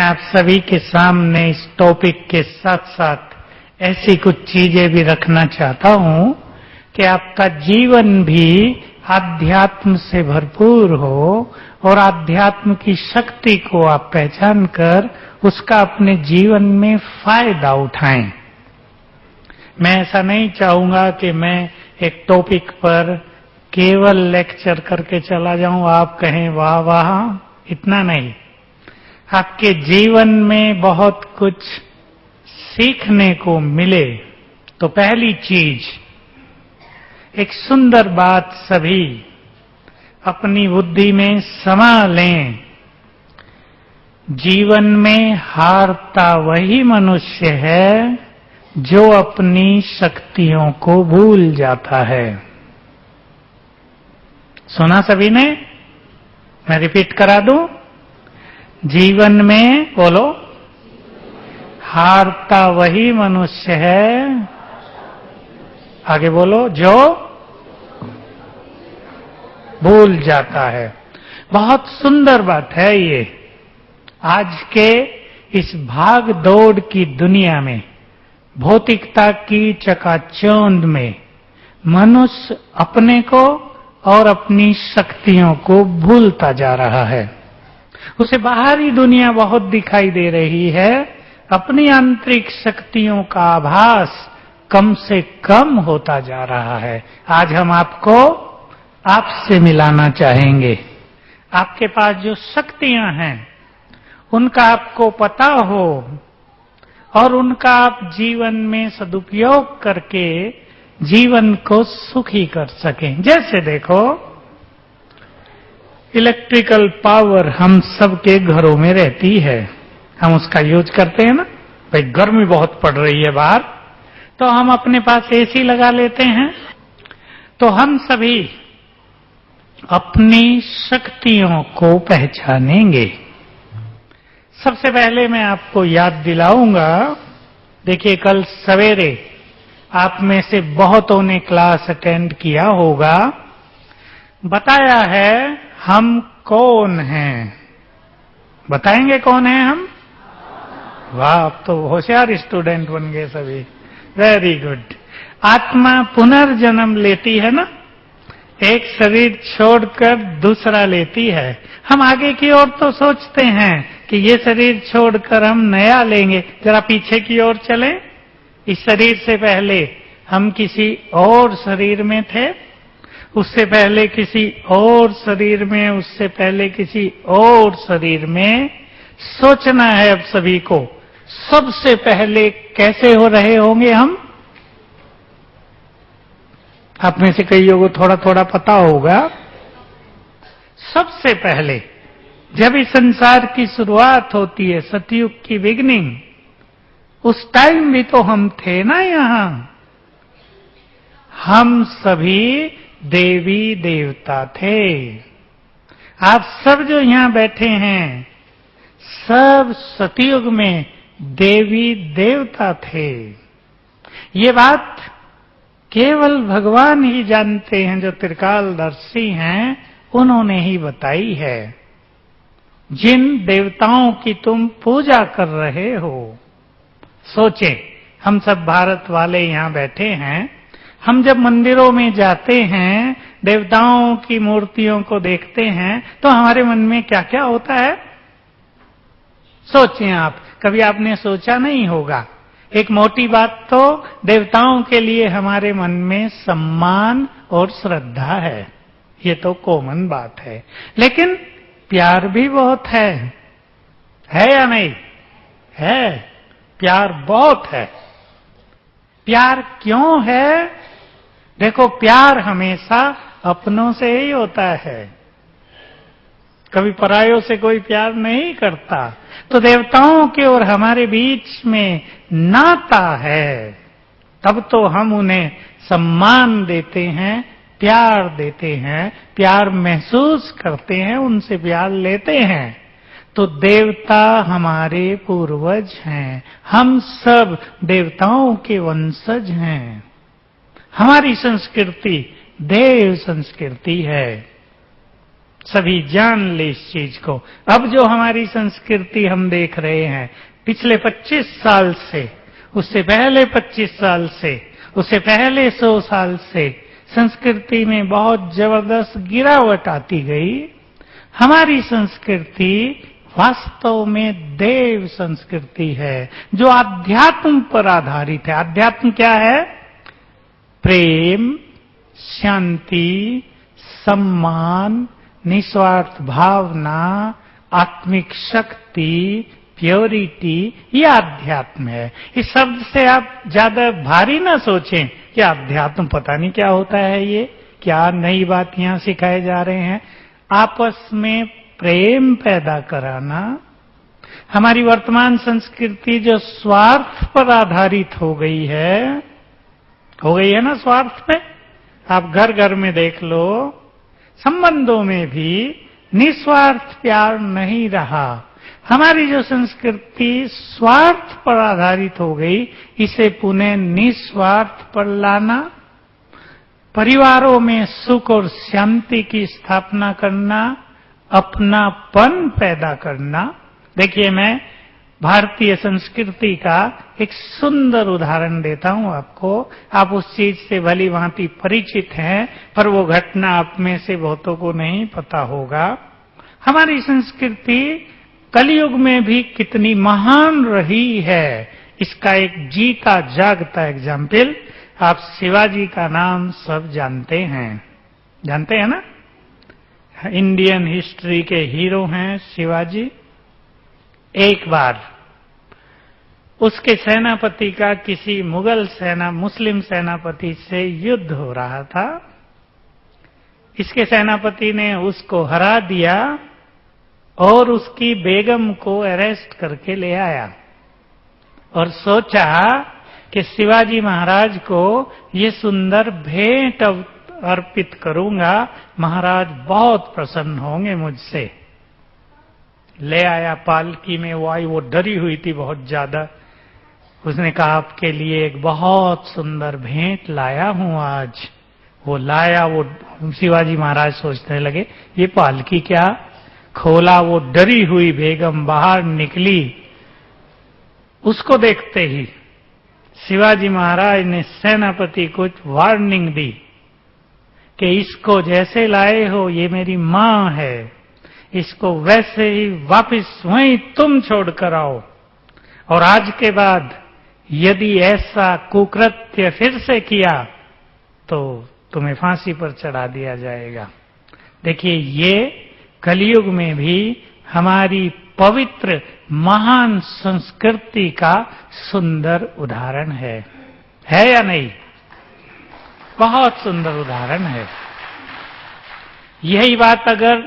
आप सभी के सामने इस टॉपिक के साथ साथ ऐसी कुछ चीजें भी रखना चाहता हूं कि आपका जीवन भी आध्यात्म से भरपूर हो और आध्यात्म की शक्ति को आप पहचान कर उसका अपने जीवन में फायदा उठाएं। मैं ऐसा नहीं चाहूंगा कि मैं एक टॉपिक पर केवल लेक्चर करके चला जाऊं, आप कहें वाह वाह, इतना नहीं। आपके जीवन में बहुत कुछ सीखने को मिले तो पहली चीज, एक सुंदर बात सभी अपनी बुद्धि में समा लें। जीवन में हारता वही मनुष्य है जो अपनी शक्तियों को भूल जाता है। सुना सभी ने? मैं रिपीट करा दूं। जीवन में बोलो, हारता वही मनुष्य है, आगे बोलो, जो भूल जाता है। बहुत सुंदर बात है ये। आज के इस भाग दौड़ की दुनिया में, भौतिकता की चकाचौंध में मनुष्य अपने को और अपनी शक्तियों को भूलता जा रहा है। उसे बाहरी दुनिया बहुत दिखाई दे रही है, अपनी आंतरिक शक्तियों का आभास कम से कम होता जा रहा है। आज हम आपसे मिलाना चाहेंगे। आपके पास जो शक्तियां हैं उनका आपको पता हो और उनका आप जीवन में सदुपयोग करके जीवन को सुखी कर सकें। जैसे देखो, इलेक्ट्रिकल पावर हम सबके घरों में रहती है, हम उसका यूज करते हैं ना। भाई गर्मी बहुत पड़ रही है बाहर, तो हम अपने पास एसी लगा लेते हैं। तो हम सभी अपनी शक्तियों को पहचानेंगे। सबसे पहले मैं आपको याद दिलाऊंगा, देखिए कल सवेरे आप में से बहुतों ने क्लास अटेंड किया होगा, बताया है हम कौन हैं। बताएंगे कौन हैं हम? वाह, अब तो होशियार स्टूडेंट बन गए सभी, वेरी गुड। आत्मा पुनर्जन्म लेती है ना, एक शरीर छोड़कर दूसरा लेती है। हम आगे की ओर तो सोचते हैं कि ये शरीर छोड़कर हम नया लेंगे। जरा पीछे की ओर चलें। इस शरीर से पहले हम किसी और शरीर में थे, उससे पहले किसी और शरीर में, उससे पहले किसी और शरीर में। सोचना है अब सभी को, सबसे पहले कैसे हो रहे होंगे हम? आप में से कईयों को थोड़ा थोड़ा पता होगा। सबसे पहले जब इस संसार की शुरुआत होती है, सतयुग की बिगनिंग, उस टाइम भी तो हम थे ना यहां। हम सभी देवी देवता थे। आप सब जो यहां बैठे हैं, सब सतयुग में देवी देवता थे। ये बात केवल भगवान ही जानते हैं, जो त्रिकालदर्शी हैं, उन्होंने ही बताई है। जिन देवताओं की तुम पूजा कर रहे हो, सोचें, हम सब भारत वाले यहां बैठे हैं, हम जब मंदिरों में जाते हैं, देवताओं की मूर्तियों को देखते हैं, तो हमारे मन में क्या क्या होता है? सोचें आप, कभी आपने सोचा नहीं होगा। एक मोटी बात तो देवताओं के लिए हमारे मन में सम्मान और श्रद्धा है, ये तो कॉमन बात है। लेकिन प्यार भी बहुत है या नहीं? है, प्यार बहुत है। प्यार क्यों है? देखो, प्यार हमेशा अपनों से ही होता है, कभी परायों से कोई प्यार नहीं करता। तो देवताओं के और हमारे बीच में नाता है, तब तो हम उन्हें सम्मान देते हैं, प्यार देते हैं, प्यार महसूस करते हैं, उनसे प्यार लेते हैं। तो देवता हमारे पूर्वज हैं, हम सब देवताओं के वंशज हैं। हमारी संस्कृति देव संस्कृति है। सभी जान ले इस चीज को। अब जो हमारी संस्कृति हम देख रहे हैं पिछले 25 साल से, उससे पहले 25 साल से, उससे पहले 100 साल से संस्कृति में बहुत जबरदस्त गिरावट आती गई। हमारी संस्कृति वास्तव में देव संस्कृति है जो आध्यात्म पर आधारित है। आध्यात्म क्या है? प्रेम, शांति, सम्मान, निस्वार्थ भावना, आत्मिक शक्ति, प्योरिटी, ये आध्यात्म है। इस शब्द से आप ज्यादा भारी ना सोचें कि आध्यात्म पता नहीं क्या होता है, ये क्या नई बात यहां सिखाए जा रहे हैं। आपस में प्रेम पैदा कराना। हमारी वर्तमान संस्कृति जो स्वार्थ पर आधारित हो गई है ना, स्वार्थ पे। आप घर घर में देख लो, संबंधों में भी निस्वार्थ प्यार नहीं रहा। हमारी जो संस्कृति स्वार्थ पर आधारित हो गई, इसे पुनः निस्वार्थ पर लाना, परिवारों में सुख और शांति की स्थापना करना, अपनापन पैदा करना। देखिए, मैं भारतीय संस्कृति का एक सुंदर उदाहरण देता हूं आपको। आप उस चीज से भली भांति परिचित हैं, पर वो घटना आप में से बहुतों को नहीं पता होगा। हमारी संस्कृति कलयुग में भी कितनी महान रही है, इसका एक जीता जागता एग्जाम्पल आप शिवाजी का नाम सब जानते हैं ना। इंडियन हिस्ट्री के हीरो हैं शिवाजी। एक बार उसके सेनापति का किसी मुस्लिम सेनापति से युद्ध हो रहा था। इसके सेनापति ने उसको हरा दिया और उसकी बेगम को अरेस्ट करके ले आया और सोचा कि शिवाजी महाराज को ये सुंदर भेंट अर्पित करूंगा, महाराज बहुत प्रसन्न होंगे मुझसे। ले आया पालकी में, वो डरी हुई थी बहुत ज्यादा। उसने कहा, आपके लिए एक बहुत सुंदर भेंट लाया हूं आज। वो लाया, वो शिवाजी महाराज सोचने लगे ये पालकी क्या। खोला, वो डरी हुई बेगम बाहर निकली। उसको देखते ही शिवाजी महाराज ने सेनापति को वार्निंग दी कि इसको जैसे लाए हो, ये मेरी मां है, इसको वैसे ही वापस वहीं तुम छोड़कर आओ, और आज के बाद यदि ऐसा कुकृत्य फिर से किया तो तुम्हें फांसी पर चढ़ा दिया जाएगा। देखिए, ये कलयुग में भी हमारी पवित्र महान संस्कृति का सुंदर उदाहरण है या नहीं? बहुत सुंदर उदाहरण है। यही बात अगर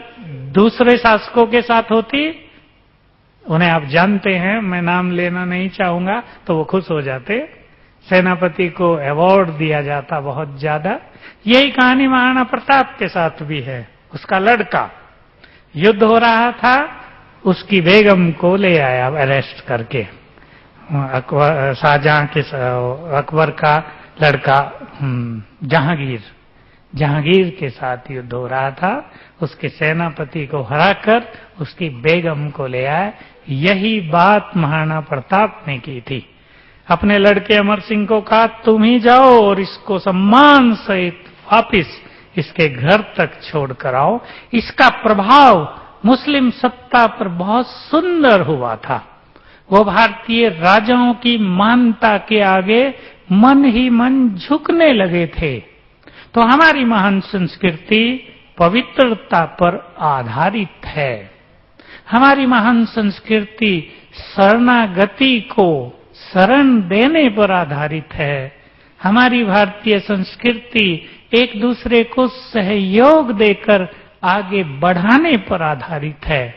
दूसरे शासकों के साथ होती, उन्हें आप जानते हैं, मैं नाम लेना नहीं चाहूंगा, तो वो खुश हो जाते, सेनापति को अवार्ड दिया जाता बहुत ज्यादा। यही कहानी महाराणा प्रताप के साथ भी है। उसका लड़का युद्ध हो रहा था, उसकी बेगम को ले आया अरेस्ट करके। शाहजहां के अकबर का लड़का जहांगीर के साथ युद्ध हो रहा था। उसके सेनापति को हराकर उसकी बेगम को ले आया। यही बात महाराणा प्रताप ने की थी। अपने लड़के अमर सिंह को कहा, तुम ही जाओ और इसको सम्मान सहित वापिस इसके घर तक छोड़कर आओ। इसका प्रभाव मुस्लिम सत्ता पर बहुत सुंदर हुआ था। वो भारतीय राजाओं की मानता के आगे मन ही मन झुकने लगे थे। तो हमारी महान संस्कृति पवित्रता पर आधारित है। हमारी महान संस्कृति शरणागति को शरण देने पर आधारित है। हमारी भारतीय संस्कृति एक दूसरे को सहयोग देकर आगे बढ़ाने पर आधारित है।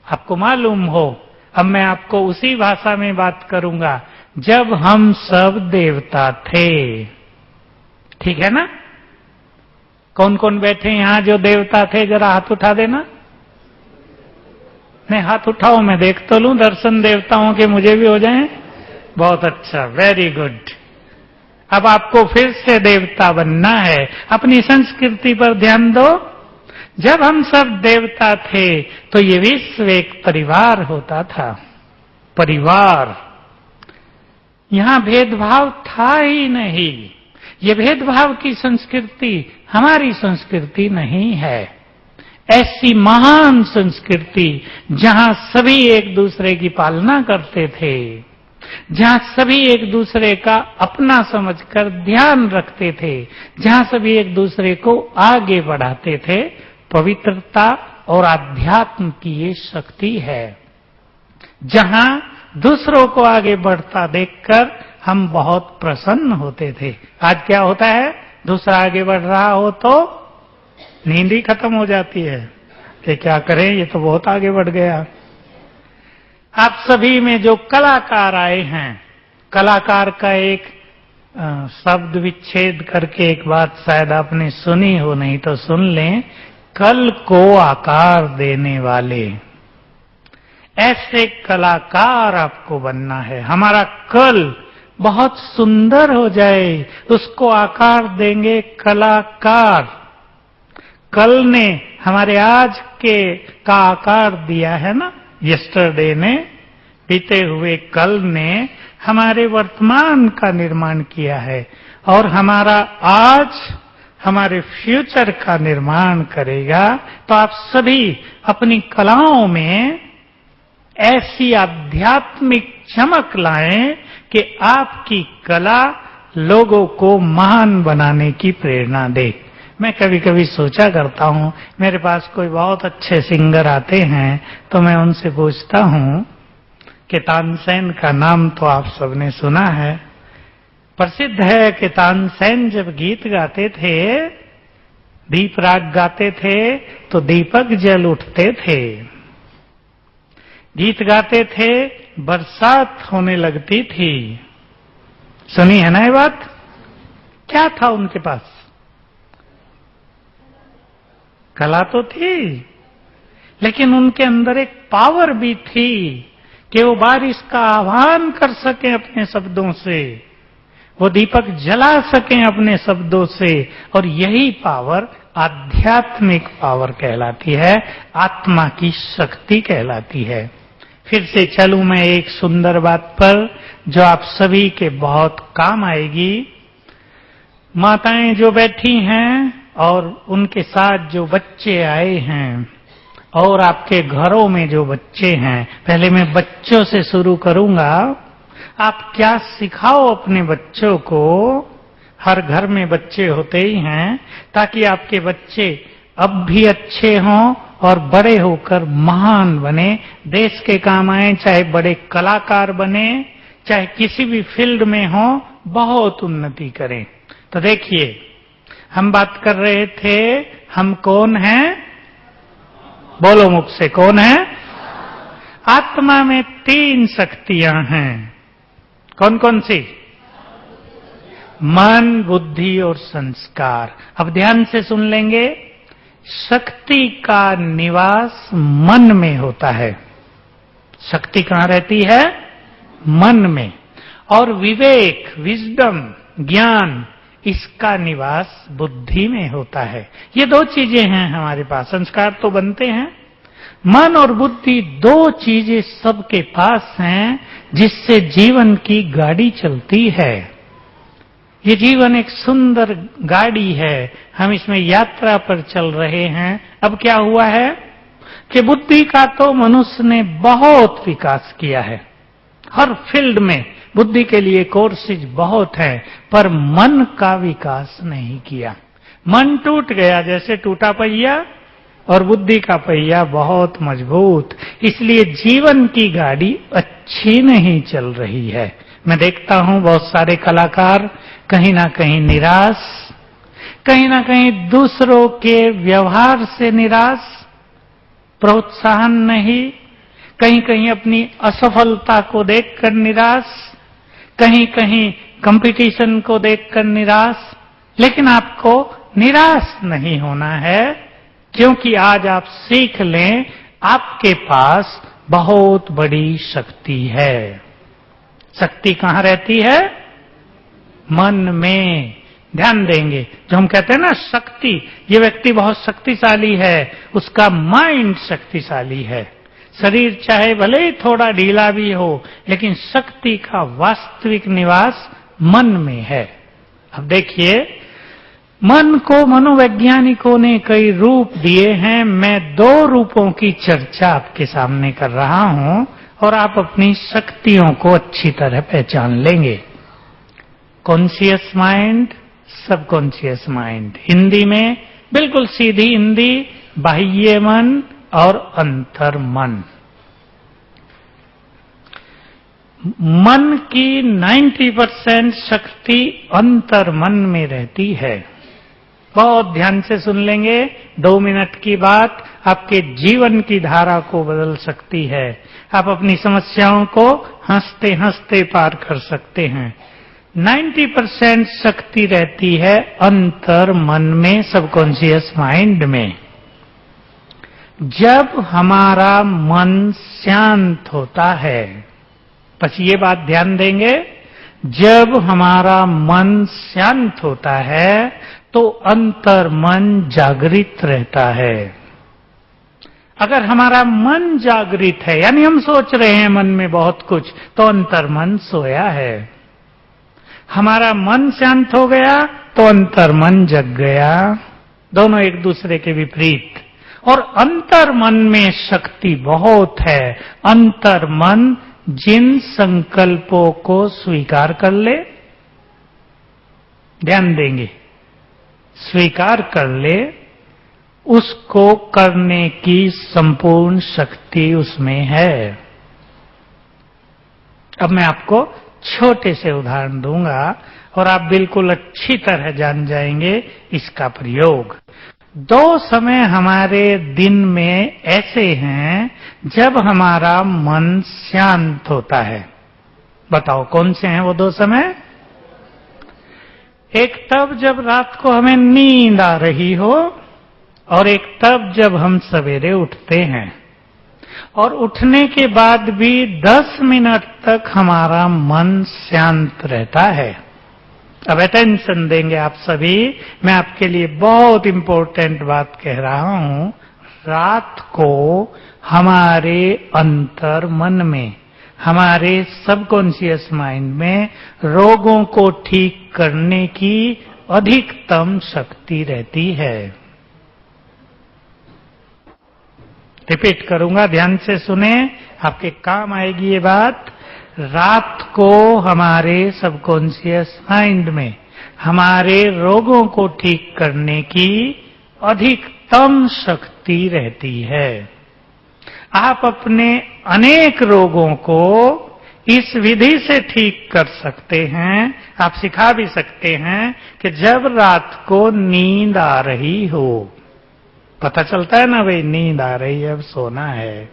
आपको मालूम हो, अब मैं आपको उसी भाषा में बात करूंगा जब हम सब देवता थे। ठीक है ना? कौन कौन बैठे यहां जो देवता थे, जरा हाथ उठा देना। नहीं, हाथ उठाओ, मैं देख तो लूं, दर्शन देवताओं के मुझे भी हो जाएं। बहुत अच्छा, वेरी गुड। अब आपको फिर से देवता बनना है। अपनी संस्कृति पर ध्यान दो। जब हम सब देवता थे तो ये विश्व एक परिवार होता था। परिवार, यहां भेदभाव था ही नहीं। ये भेदभाव की संस्कृति हमारी संस्कृति नहीं है। ऐसी महान संस्कृति जहां सभी एक दूसरे की पालना करते थे, जहां सभी एक दूसरे का अपना समझकर ध्यान रखते थे, जहां सभी एक दूसरे को आगे बढ़ाते थे, पवित्रता और आध्यात्म की ये शक्ति है। जहां दूसरों को आगे बढ़ता देखकर हम बहुत प्रसन्न होते थे। आज क्या होता है, दूसरा आगे बढ़ रहा हो तो नींद ही खत्म हो जाती है कि क्या करें, ये तो बहुत आगे बढ़ गया। आप सभी में जो कलाकार आए हैं, कलाकार का एक शब्द विच्छेद करके एक बात शायद आपने सुनी हो, नहीं तो सुन लें। कल को आकार देने वाले, ऐसे कलाकार आपको बनना है। हमारा कल बहुत सुंदर हो जाए, उसको आकार देंगे कलाकार। कल ने हमारे आज के का आकार दिया है ना, यस्टरडे ने, बीते हुए कल ने हमारे वर्तमान का निर्माण किया है, और हमारा आज हमारे फ्यूचर का निर्माण करेगा। तो आप सभी अपनी कलाओं में ऐसी आध्यात्मिक चमक लाएं कि आपकी कला लोगों को महान बनाने की प्रेरणा दे। मैं कभी कभी सोचा करता हूं, मेरे पास कोई बहुत अच्छे सिंगर आते हैं तो मैं उनसे पूछता हूं कि तानसेन का नाम तो आप सबने सुना है, प्रसिद्ध है कि तानसेन जब गीत गाते थे, दीप राग गाते थे तो दीपक जल उठते थे। गीत गाते थे, बरसात होने लगती थी। सुनी है ना ये बात? क्या था उनके पास? कला तो थी, लेकिन उनके अंदर एक पावर भी थी कि वो बारिश का आह्वान कर सके अपने शब्दों से, वो दीपक जला सकें अपने शब्दों से। और यही पावर आध्यात्मिक पावर कहलाती है, आत्मा की शक्ति कहलाती है। फिर से चलूं मैं एक सुंदर बात पर जो आप सभी के बहुत काम आएगी। माताएं जो बैठी हैं और उनके साथ जो बच्चे आए हैं, और आपके घरों में जो बच्चे हैं, पहले मैं बच्चों से शुरू करूंगा। आप क्या सिखाओ अपने बच्चों को? हर घर में बच्चे होते ही हैं, ताकि आपके बच्चे अब भी अच्छे हों और बड़े होकर महान बने, देश के काम आए, चाहे बड़े कलाकार बने, चाहे किसी भी फील्ड में हो, बहुत उन्नति करें। तो देखिए, हम बात कर रहे थे, हम कौन हैं? बोलो मुख से, कौन है? आत्मा में 3 शक्तियां हैं। कौन कौन सी? मन, बुद्धि और संस्कार। अब ध्यान से सुन लेंगे। शक्ति का निवास मन में होता है। शक्ति कहां रहती है? मन में। और विवेक, विजडम, ज्ञान, इसका निवास बुद्धि में होता है। ये 2 चीजें हैं हमारे पास। संस्कार तो बनते हैं, मन और बुद्धि 2 चीजें सबके पास हैं, जिससे जीवन की गाड़ी चलती है। ये जीवन एक सुंदर गाड़ी है, हम इसमें यात्रा पर चल रहे हैं। अब क्या हुआ है कि बुद्धि का तो मनुष्य ने बहुत विकास किया है, हर फील्ड में बुद्धि के लिए कोर्सेज बहुत है, पर मन का विकास नहीं किया। मन टूट गया, जैसे टूटा पहिया, और बुद्धि का पहिया बहुत मजबूत। इसलिए जीवन की गाड़ी अच्छी नहीं चल रही है। मैं देखता हूं बहुत सारे कलाकार कहीं ना कहीं निराश, कहीं ना कहीं दूसरों के व्यवहार से निराश, प्रोत्साहन नहीं, कहीं कहीं अपनी असफलता को देखकर निराश, कहीं कहीं कंपटीशन को देखकर निराश। लेकिन आपको निराश नहीं होना है, क्योंकि आज आप सीख लें, आपके पास बहुत बड़ी शक्ति है। शक्ति कहां रहती है? मन में। ध्यान देंगे। जो हम कहते हैं ना शक्ति, ये व्यक्ति बहुत शक्तिशाली है, उसका माइंड शक्तिशाली है। शरीर चाहे भले ही थोड़ा ढीला भी हो, लेकिन शक्ति का वास्तविक निवास मन में है। अब देखिए, मन को मनोवैज्ञानिकों ने कई रूप दिए हैं। मैं 2 रूपों की चर्चा आपके सामने कर रहा हूं और आप अपनी शक्तियों को अच्छी तरह पहचान लेंगे। Conscious mind, subconscious mind. Hindi में बिल्कुल सीधी हिंदी, बाह्य मन और अंतर मन। मन की 90% शक्ति अंतर मन में रहती है। बहुत ध्यान से सुन लेंगे, 2 मिनट की बात आपके जीवन की धारा को बदल सकती है। आप अपनी समस्याओं को हंसते हंसते पार कर सकते हैं। 90% शक्ति रहती है अंतर मन में, सबकॉन्शियस माइंड में। जब हमारा मन शांत होता है, बस ये बात ध्यान देंगे, जब हमारा मन शांत होता है तो अंतर मन जागृत रहता है। अगर हमारा मन जागृत है, यानी हम सोच रहे हैं मन में बहुत कुछ, तो अंतर मन सोया है। हमारा मन शांत हो गया तो अंतर मन जग गया। दोनों एक दूसरे के विपरीत। और अंतर मन में शक्ति बहुत है। अंतर मन जिन संकल्पों को स्वीकार कर ले, ध्यान देंगे, स्वीकार कर ले, उसको करने की संपूर्ण शक्ति उसमें है। अब मैं आपको छोटे से उदाहरण दूंगा और आप बिल्कुल अच्छी तरह जान जाएंगे इसका प्रयोग। 2 समय हमारे दिन में ऐसे हैं जब हमारा मन शांत होता है। बताओ कौन से हैं वो 2 समय? एक तब जब रात को हमें नींद आ रही हो, और एक तब जब हम सवेरे उठते हैं। और उठने के बाद भी 10 मिनट तक हमारा मन शांत रहता है। अब अटेंशन देंगे आप सभी, मैं आपके लिए बहुत इंपॉर्टेंट बात कह रहा हूं। रात को हमारे अंतर मन में, हमारे सबकॉन्शियस माइंड में रोगों को ठीक करने की अधिकतम शक्ति रहती है। रिपीट करूंगा, ध्यान से सुने, आपके काम आएगी ये बात। रात को हमारे सबकॉन्शियस माइंड में हमारे रोगों को ठीक करने की अधिकतम शक्ति रहती है। आप अपने अनेक रोगों को इस विधि से ठीक कर सकते हैं। आप सिखा भी सकते हैं कि जब रात को नींद आ रही हो, पता चलता है ना भाई नींद आ रही है, अब सोना है,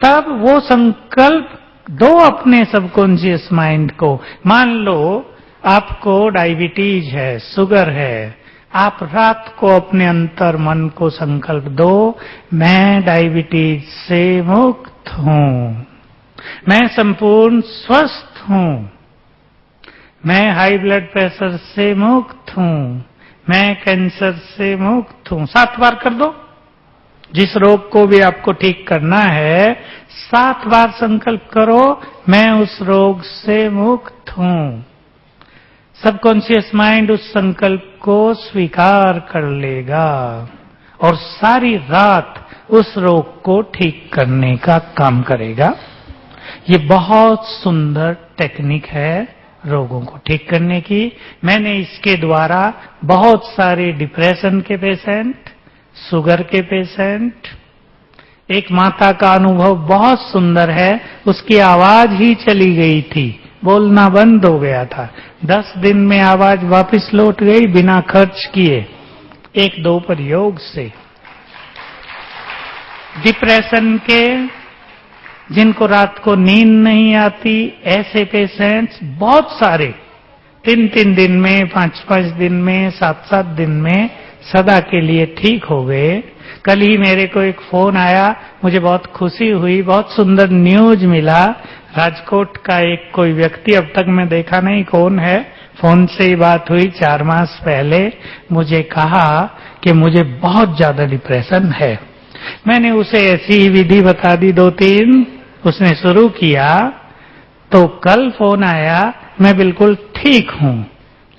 तब वो संकल्प दो अपने सबकॉन्शियस माइंड को। मान लो आपको डायबिटीज है, शुगर है, आप रात को अपने अंतर मन को संकल्प दो, मैं डायबिटीज से मुक्त हूं, मैं संपूर्ण स्वस्थ हूं, मैं हाई ब्लड प्रेशर से मुक्त हूं, मैं कैंसर से मुक्त हूं। 7 बार कर दो। जिस रोग को भी आपको ठीक करना है 7 बार संकल्प करो, मैं उस रोग से मुक्त हूं। सबकॉन्शियस माइंड उस संकल्प को स्वीकार कर लेगा और सारी रात उस रोग को ठीक करने का काम करेगा। ये बहुत सुंदर टेक्निक है रोगों को ठीक करने की। मैंने इसके द्वारा बहुत सारे डिप्रेशन के पेशेंट, शुगर के पेशेंट, एक माता का अनुभव बहुत सुंदर है, उसकी आवाज ही चली गई थी, बोलना बंद हो गया था, 10 दिन में आवाज वापस लौट गई बिना खर्च किए, 1-2 प्रयोग से। डिप्रेशन के, जिनको रात को नींद नहीं आती, ऐसे पेशेंट्स बहुत सारे 3-3 दिन में, 5-5 दिन में, 7-7 दिन में सदा के लिए ठीक हो गए। कल ही मेरे को एक फोन आया, मुझे बहुत खुशी हुई, बहुत सुंदर न्यूज मिला। राजकोट का एक कोई व्यक्ति, अब तक मैं देखा नहीं कौन है, फोन से ही बात हुई 4 मास पहले, मुझे कहा कि मुझे बहुत ज्यादा डिप्रेशन है। मैंने उसे ऐसी ही विधि बता दी 2-3, उसने शुरू किया। तो कल फोन आया, मैं बिल्कुल ठीक हूं,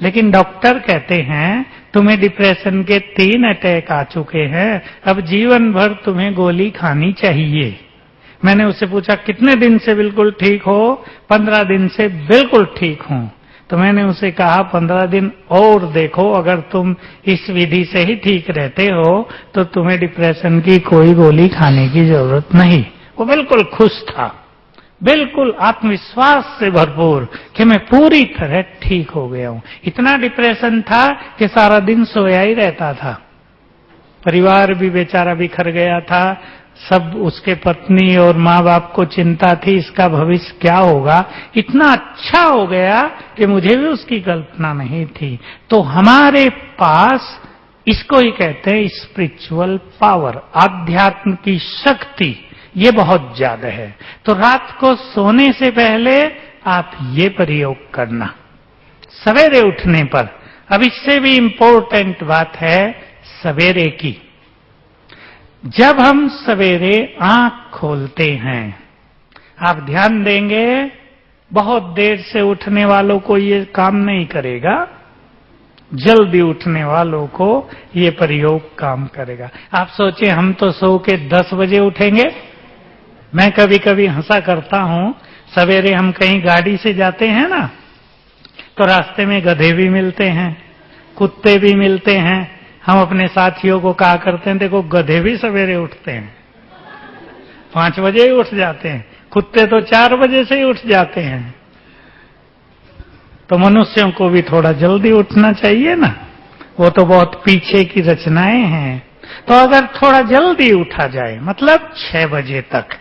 लेकिन डॉक्टर कहते हैं तुम्हें डिप्रेशन के 3 अटैक आ चुके हैं, अब जीवन भर तुम्हें गोली खानी चाहिए। मैंने उससे पूछा कितने दिन से बिल्कुल ठीक हो? 15 दिन से बिल्कुल ठीक हूं। तो मैंने उसे कहा 15 दिन और देखो, अगर तुम इस विधि से ही ठीक रहते हो तो तुम्हें डिप्रेशन की कोई गोली खाने की जरूरत नहीं। वो बिल्कुल खुश था, बिल्कुल आत्मविश्वास से भरपूर कि मैं पूरी तरह ठीक हो गया हूं। इतना डिप्रेशन था कि सारा दिन सोया ही रहता था। परिवार भी बेचारा बिखर गया था, सब उसके पत्नी और माँ बाप को चिंता थी इसका भविष्य क्या होगा। इतना अच्छा हो गया कि मुझे भी उसकी कल्पना नहीं थी। तो हमारे पास इसको ही कहते हैं स्पिरिचुअल पावर, आध्यात्म की शक्ति, ये बहुत ज्यादा है। तो रात को सोने से पहले आप ये प्रयोग करना सवेरे उठने पर। अब इससे भी इंपॉर्टेंट बात है सवेरे की। जब हम सवेरे आंख खोलते हैं, आप ध्यान देंगे बहुत देर से उठने वालों को ये काम नहीं करेगा, जल्दी उठने वालों को ये प्रयोग काम करेगा। आप सोचे हम तो सो के 10 बजे उठेंगे। मैं कभी कभी हंसा करता हूं, सवेरे हम कहीं गाड़ी से जाते हैं ना, तो रास्ते में गधे भी मिलते हैं, कुत्ते भी मिलते हैं। हम अपने साथियों को कहा करते हैं देखो गधे भी सवेरे उठते हैं, 5 बजे ही उठ जाते हैं, कुत्ते तो 4 बजे से ही उठ जाते हैं। तो मनुष्यों को भी थोड़ा जल्दी उठना चाहिए ना, वो तो बहुत पीछे की रचनाएं हैं। तो अगर थोड़ा जल्दी उठा जाए, मतलब 6 बजे तक,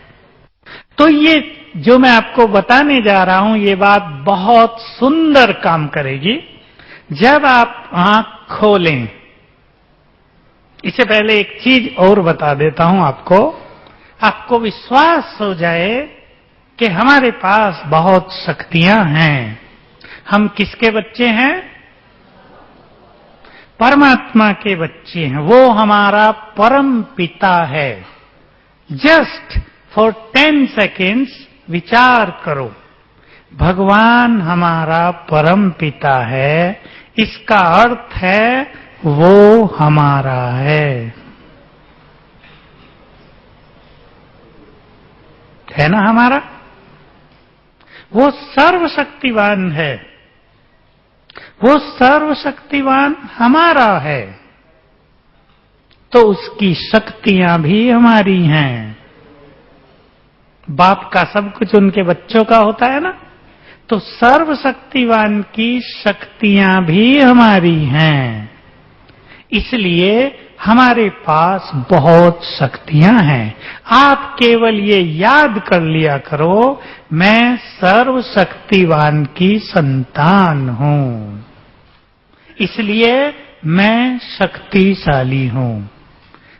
तो ये जो मैं आपको बताने जा रहा हूं ये बात बहुत सुंदर काम करेगी। जब आप आंख खोलें, इससे पहले एक चीज और बता देता हूं आपको विश्वास हो जाए कि हमारे पास बहुत शक्तियां हैं। हम किसके बच्चे हैं? परमात्मा के बच्चे हैं। वो हमारा परम पिता है। जस्ट फॉर 10 सेकेंड्स विचार करो, भगवान हमारा परम पिता है, इसका अर्थ है वो हमारा है ना हमारा? वो सर्वशक्तिवान है, वो सर्वशक्तिवान हमारा है, तो उसकी शक्तियां भी हमारी हैं। बाप का सब कुछ उनके बच्चों का होता है ना, तो सर्वशक्तिवान की शक्तियां भी हमारी हैं। इसलिए हमारे पास बहुत शक्तियां हैं। आप केवल ये याद कर लिया करो, मैं सर्वशक्तिवान की संतान हूं, इसलिए मैं शक्तिशाली हूं।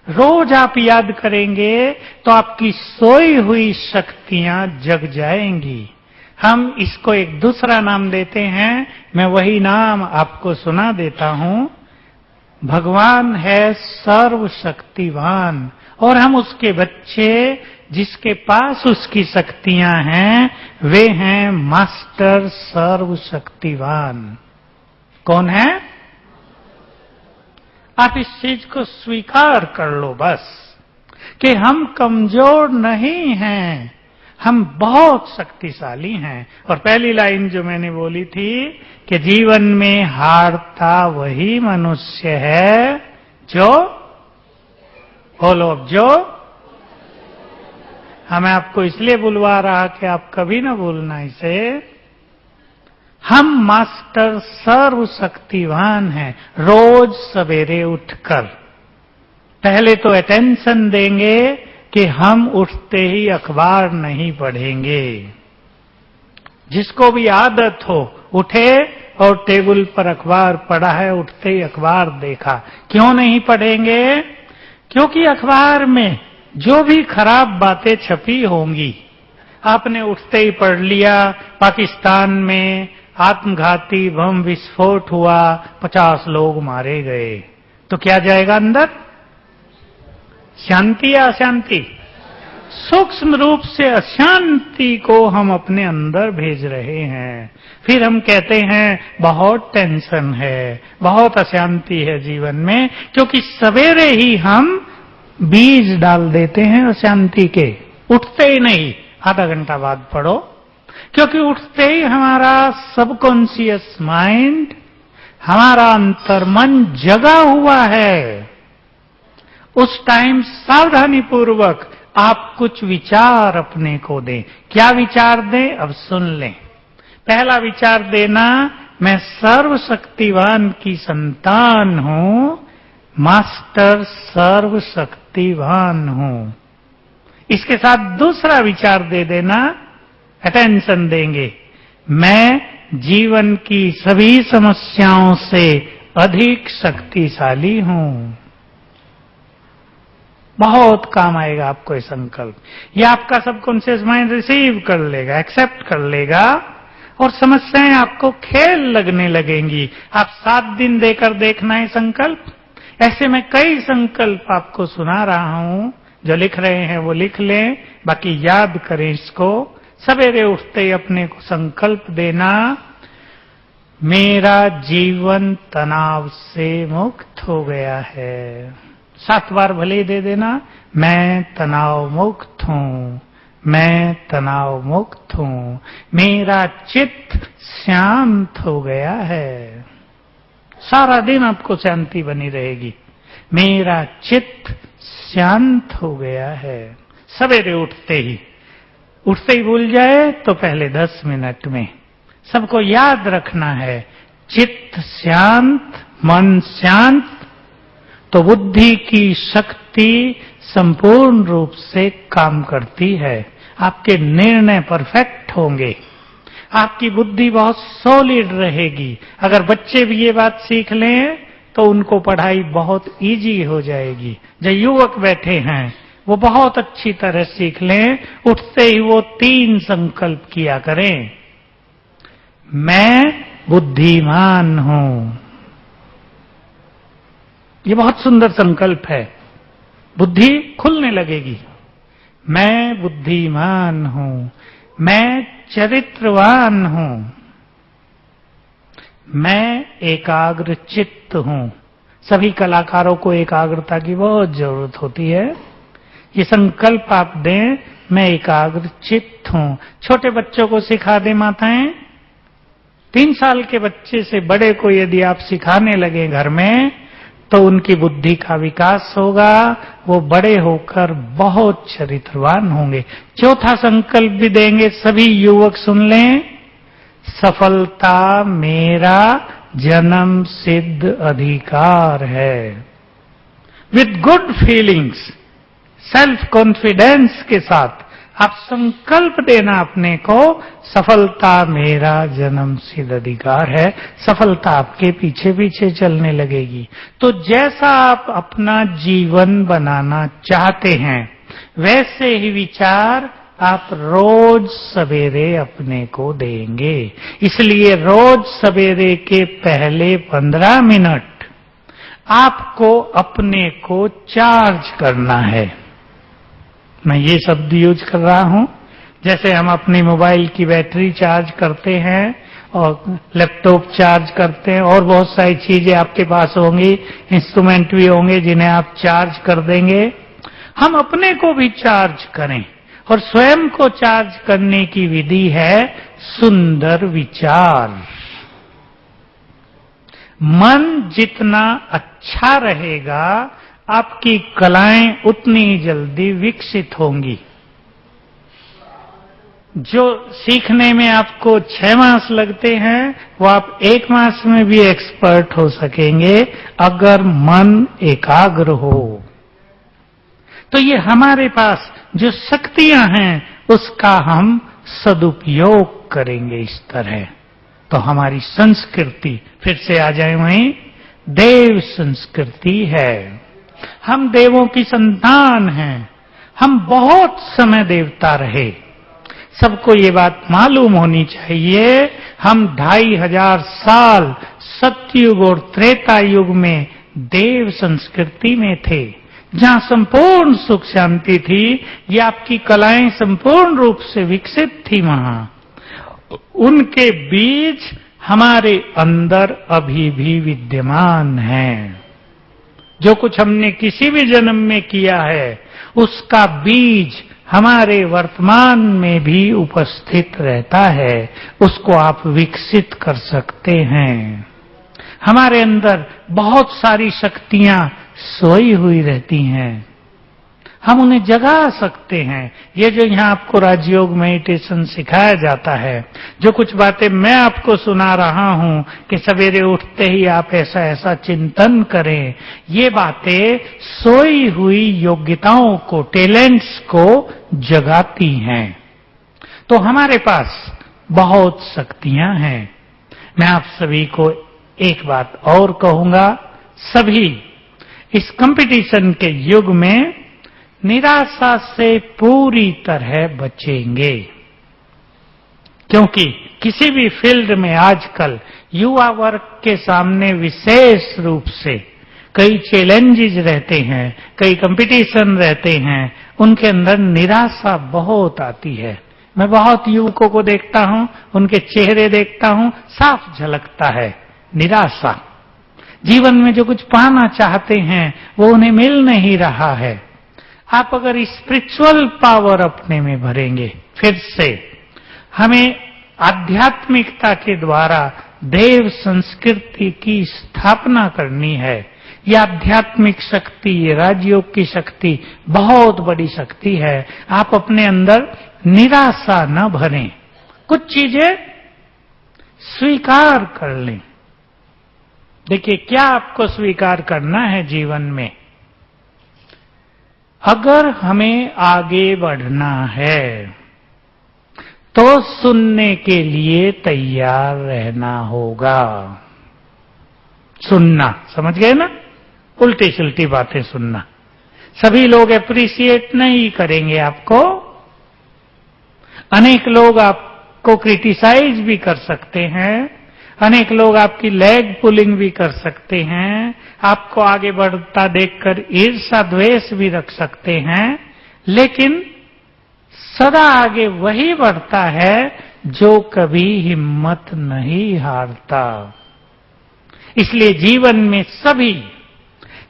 रोज आप याद करेंगे तो आपकी सोई हुई शक्तियां जग जाएंगी। हम इसको एक दूसरा नाम देते हैं, मैं वही नाम आपको सुना देता हूं। भगवान है सर्वशक्तिवान और हम उसके बच्चे, जिसके पास उसकी शक्तियां हैं, वे हैं मास्टर सर्वशक्तिवान। कौन है? आप इस चीज को स्वीकार कर लो बस कि हम कमजोर नहीं हैं, हम बहुत शक्तिशाली हैं। और पहली लाइन जो मैंने बोली थी कि जीवन में हारता वही मनुष्य है जो, बोलो अब, जो। हमें आपको इसलिए बुलवा रहा कि आप कभी ना भूलना इसे। हम मास्टर सर्वशक्तिवान हैं। रोज सवेरे उठकर पहले तो अटेंशन देंगे कि हम उठते ही अखबार नहीं पढ़ेंगे। जिसको भी आदत हो, उठे और टेबल पर अखबार पड़ा है, उठते ही अखबार देखा। क्यों नहीं पढ़ेंगे? क्योंकि अखबार में जो भी खराब बातें छपी होंगी, आपने उठते ही पढ़ लिया, पाकिस्तान में आत्मघाती बम विस्फोट हुआ, 50 लोग मारे गए, तो क्या जाएगा अंदर? शांति या अशांति? सूक्ष्म रूप से अशांति को हम अपने अंदर भेज रहे हैं। फिर हम कहते हैं बहुत टेंशन है, बहुत अशांति है जीवन में, क्योंकि सवेरे ही हम बीज डाल देते हैं अशांति के। उठते ही नहीं, आधा घंटा बाद पढ़ो, क्योंकि उठते ही हमारा सबकॉन्शियस माइंड, हमारा अंतर्मन जगा हुआ है। उस टाइम सावधानी पूर्वक आप कुछ विचार अपने को दें। क्या विचार दें? अब सुन लें। पहला विचार देना, मैं सर्वशक्तिवान की संतान हूं, मास्टर सर्वशक्तिवान हूं। इसके साथ दूसरा विचार दे देना, अटेंशन देंगे, मैं जीवन की सभी समस्याओं से अधिक शक्तिशाली हूं। बहुत काम आएगा आपको ये संकल्प। ये आपका सबकॉन्शियस माइंड रिसीव कर लेगा, एक्सेप्ट कर लेगा, और समस्याएं आपको खेल लगने लगेंगी। आप 7 दिन देकर देखना है संकल्प। ऐसे में कई संकल्प आपको सुना रहा हूं, जो लिख रहे हैं वो लिख लें, बाकी याद करें इसको। सवेरे उठते ही अपने को संकल्प देना, मेरा जीवन तनाव से मुक्त हो गया है। 7 बार भले ही दे देना, मैं तनाव मुक्त हूं, मैं तनाव मुक्त हूं, मेरा चित्त शांत हो गया है। सारा दिन आपको शांति बनी रहेगी, मेरा चित्त शांत हो गया है। सवेरे उठते ही भूल जाए तो पहले 10 मिनट में सबको याद रखना है, चित्त शांत, मन शांत, तो बुद्धि की शक्ति संपूर्ण रूप से काम करती है। आपके निर्णय परफेक्ट होंगे, आपकी बुद्धि बहुत सॉलिड रहेगी। अगर बच्चे भी ये बात सीख लें तो उनको पढ़ाई बहुत इजी हो जाएगी। जो युवक बैठे हैं वो बहुत अच्छी तरह सीख लें। उठते ही वो 3 संकल्प किया करें, मैं बुद्धिमान हूं। ये बहुत सुंदर संकल्प है, बुद्धि खुलने लगेगी। मैं बुद्धिमान हूं, मैं चरित्रवान हूं, मैं एकाग्र चित्त हूं। सभी कलाकारों को एकाग्रता की बहुत जरूरत होती है। ये संकल्प आप दें, मैं एकाग्र चित्त हूं। छोटे बच्चों को सिखा दें माताएं, 3 साल के बच्चे से बड़े को यदि आप सिखाने लगे घर में, तो उनकी बुद्धि का विकास होगा, वो बड़े होकर बहुत चरित्रवान होंगे। चौथा संकल्प भी देंगे, सभी युवक सुन लें, सफलता मेरा जन्म सिद्ध अधिकार है। With good feelings, self confidence के साथ आप संकल्प देना अपने को, सफलता मेरा जन्म सिद्ध अधिकार है। सफलता आपके पीछे पीछे चलने लगेगी। तो जैसा आप अपना जीवन बनाना चाहते हैं, वैसे ही विचार आप रोज सवेरे अपने को देंगे। इसलिए रोज सवेरे के पहले 15 मिनट आपको अपने को चार्ज करना है। मैं ये शब्द यूज कर रहा हूं, जैसे हम अपनी मोबाइल की बैटरी चार्ज करते हैं और लैपटॉप चार्ज करते हैं, और बहुत सारी चीजें आपके पास होंगी, इंस्ट्रूमेंट भी होंगे जिन्हें आप चार्ज कर देंगे। हम अपने को भी चार्ज करें, और स्वयं को चार्ज करने की विधि है सुंदर विचार। मन जितना अच्छा रहेगा, आपकी कलाएं उतनी ही जल्दी विकसित होंगी। जो सीखने में आपको 6 मास लगते हैं, वो आप 1 मास में भी एक्सपर्ट हो सकेंगे अगर मन एकाग्र हो। तो ये हमारे पास जो शक्तियां हैं, उसका हम सदुपयोग करेंगे इस तरह। तो हमारी संस्कृति, फिर से आ जाए वहीं, देव संस्कृति है। हम देवों की संतान हैं, हम बहुत समय देवता रहे। सबको ये बात मालूम होनी चाहिए, हम 2500 साल सतयुग और त्रेता युग में देव संस्कृति में थे, जहां संपूर्ण सुख शांति थी। ये आपकी कलाएं संपूर्ण रूप से विकसित थी वहां। उनके बीज हमारे अंदर अभी भी विद्यमान हैं। जो कुछ हमने किसी भी जन्म में किया है, उसका बीज हमारे वर्तमान में भी उपस्थित रहता है। उसको आप विकसित कर सकते हैं। हमारे अंदर बहुत सारी शक्तियां सोई हुई रहती हैं, हम उन्हें जगा सकते हैं। ये जो यहां आपको राजयोग मेडिटेशन सिखाया जाता है, जो कुछ बातें मैं आपको सुना रहा हूं कि सवेरे उठते ही आप ऐसा ऐसा चिंतन करें, ये बातें सोई हुई योग्यताओं को, टैलेंट्स को जगाती हैं। तो हमारे पास बहुत शक्तियां हैं। मैं आप सभी को एक बात और कहूंगा, सभी इस कंपटीशन के युग में निराशा से पूरी तरह बचेंगे, क्योंकि किसी भी फील्ड में आजकल युवा वर्ग के सामने विशेष रूप से कई चैलेंजेस रहते हैं, कई कंपटीशन रहते हैं। उनके अंदर निराशा बहुत आती है। मैं बहुत युवकों को देखता हूं, उनके चेहरे देखता हूं, साफ झलकता है निराशा। जीवन में जो कुछ पाना चाहते हैं वो उन्हें मिल नहीं रहा है। आप अगर स्पिरिचुअल पावर अपने में भरेंगे, फिर से हमें आध्यात्मिकता के द्वारा देव संस्कृति की स्थापना करनी है। ये आध्यात्मिक शक्ति, ये राजयोग की शक्ति बहुत बड़ी शक्ति है। आप अपने अंदर निराशा न भरें, कुछ चीजें स्वीकार कर लें। देखिए, क्या आपको स्वीकार करना है जीवन में? अगर हमें आगे बढ़ना है तो सुनने के लिए तैयार रहना होगा। सुनना, समझ गए ना? उल्टी सुल्टी बातें सुनना। सभी लोग एप्रिशिएट नहीं करेंगे आपको। अनेक लोग आपको क्रिटिसाइज भी कर सकते हैं, अनेक लोग आपकी लेग पुलिंग भी कर सकते हैं, आपको आगे बढ़ता देखकर ईर्ष्या द्वेष भी रख सकते हैं, लेकिन सदा आगे वही बढ़ता है जो कभी हिम्मत नहीं हारता। इसलिए जीवन में सभी